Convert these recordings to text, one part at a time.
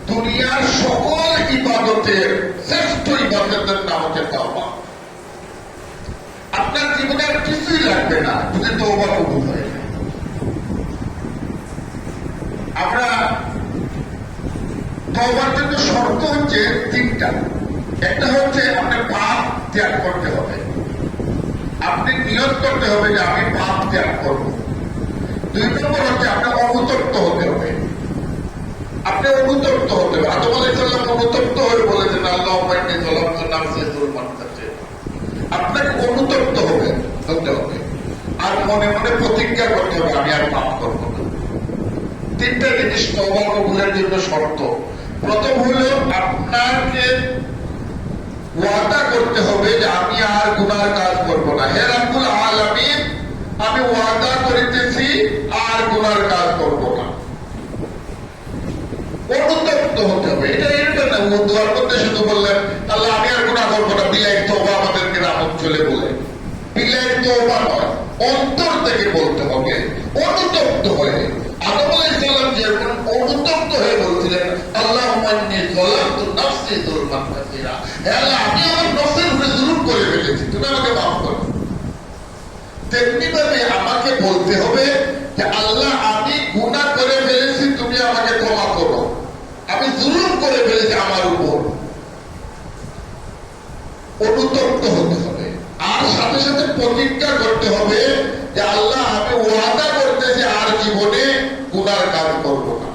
দুনিয়ার সকল ইবাদতের শ্রেষ্ঠ ইবাদতের নাম হচ্ছে তওবা। আপনার জীবনে আর কিছুই লাগবে না যদি তওবা কবুল হয়। আমরা তওবার জন্য শর্ত হচ্ছে তিনটা। একটা হচ্ছে আপনার পাপ ত্যাগ করতে হবে, আপনি নিয়ত করতে হবে যে আমি পাপ ত্যাগ করব। দুই নম্বর হচ্ছে আপনার অনুতপ্ত হতে হবে, আপনি অনুতপ্ত হতে হবে। আদম আলাইহিস সালাম অনুতপ্ত হয়ে বলেছেন আল্লাহুম্মা ইন্নী যালামতু নাফসি যুলমান কাসীরা। আপনাকে অনুতপ্ত হতে হবে আর মনে মনে প্রতিজ্ঞা করতে হবে আমি আর পাপ করব না। তিনটা জিনিস তওবা কবুলের জন্য শর্ত। প্রথম হলো আপনাকে ওয়াদা করতে হবে যে আমি আর গুনার কাজ করব না। হে রাব্বুল আলামিন, আমি ওয়াদা করিতেছি আর গুনার কাজ করব না। অনুতপ্ত হতে হবে। এটা না দোয়ার মধ্যে শুধু বললেন আল্লাহ আমি আর গুনাহ করব না, বিলাই তওবা আমাদেরকে রাহত চলে বলে, বিলাই তওবা নয়, অন্তর থেকে বলতে হবে অনুতপ্ত হয়ে। আদম আলাইহিস সালাম যেরকম অনুতপ্ত হয়ে বলছিলেন আল্লাহুম্মা ইন্নী যালামতু নাফসি যুলমান কাসীরা, হে আল্লাহ আমি আমার নফসের উপরে জুলুম করে ফেলেছি, তুমি আমাকে মাফ করো। তেমনি ভাবে আমাকে বলতে হবে যে আল্লাহ আমি গুনাহ করে ফেলেছি, তুমি আমাকে ক্ষমা করো, আমি জুলুম করে ফেলেছি আমার উপর। অনুতপ্ত হতে হবে আর সাথে সাথে প্রতিজ্ঞা করতে হবে যে আল্লাহ আমি ওয়াদা করতেছি আর জীবনে গুনার কাজ করব না।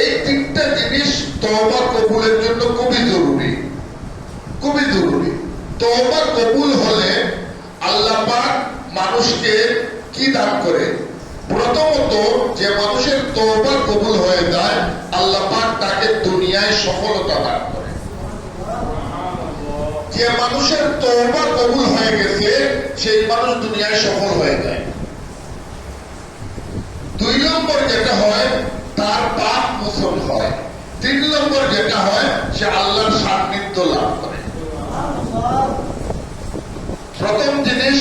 এই তিনটা জিনিস তওবা কবুলের জন্য খুবই জরুরি, খুবই জরুরি। তওবা কবুল হলে আল্লাহ পাক মানুষকে কি দান করে? প্রথমত যে মানুষের তওবা কবুল হয়ে যায় আল্লাহ পাক তাকে দুনিয়ায় সফলতা দান করে। যে মানুষের তওবা কবুল হয়ে গেছে সেই মানুষ দুনিয়ায় সফল হয়ে যায়। দুই নম্বর যেটা হয় তার পাপ মোচন হয়। তিন নম্বর যেটা হয় সে আল্লাহর সান্নিধ্য লাভ করে। প্রথম জিনিস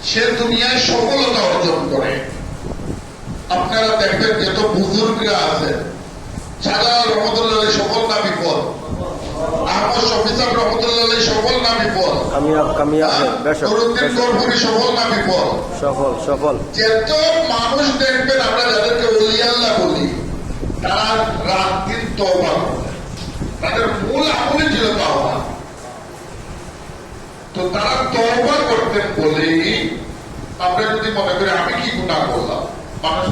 সে দুনিয়ায় সফলতা অর্জন করে। আপনারা দেখবেন যত বুজুর্গরা আছে, শাহজালাল রহমতুল্লাহ সফল না বিপদ, আহমদ শফি সাহেব রহমতুল্লাহ সফল না বিপদ, সফল না বিপদ, সফল সফল। যত মানুষ দেখবেন আমরা যাদেরকে ওলি আল্লাহ বলি তারা রাত দিন তওবা করে, তাদের মূল আমলই ছিল তওবা। তো তারা তওবা করতেন বলেই আমরা যদি মনে করি আমি কি গুনাহ করলাম, মানুষ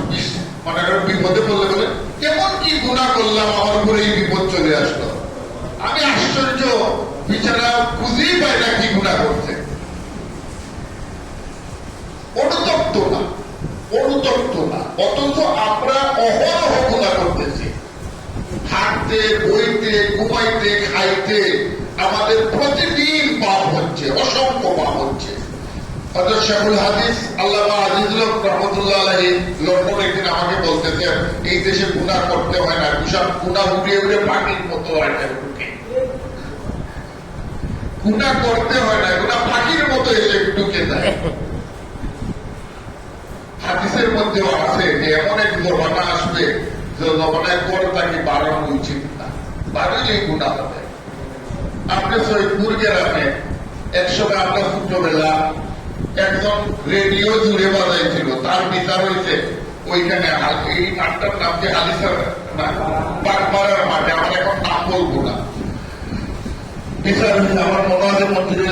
মনে করেন বিপদে পড়লে বলে কেমন কি গুনাহ করলাম আমার উপরে এই বিপদ চলে আসলো। আমি আশ্চর্য, বিচারা খুঁজেই পাই না কি গুনাহ করছে। অনুতপ্ত না, অনুতপ্ত না, অথচ আমরা অহরহ গুনাহ করতেছি। হাঁটতে, বইতে, ঘুমাইতে, খাইতে আমাদের প্রতিদিন পাপ হচ্ছে, অসংখ্য পাপ হচ্ছে। হযরত শেখুল হাদিস আল্লামা আজিজুল হক রহমতুল্লাহ আলাইহি লন্ডন একদিন আমাকে বলতেছেন এই দেশে গুনাহ করতে হয় না, সব গুনাহ উড়িয়ে উড়িয়ে পাখির মতো একটা ঢুকে। গুনাহ করতে হয় না, গুনাহ পাখির মতো এসে ঢুকে যায়। হাদিসের মধ্যেও আছে যে এমন এক জমানা আসবে যে জমানায় কর তাকে বাড়ানো উচিত না, বাড়ালেই গুনাহ হবে। আপনি সৈয়দপুর গ্রামে একসময় আমরা ছোটবেলা একজন রেডিও জুড়ে বাজাইছিল, তার বিচার হয়েছে ওইখানে এই মাঠটার নাম যে হালিসার বাগমারার মাঠে, আমার এখন নাম বলবো না, বিচার হয়েছে। আমার মনে হয় মন্ত্রী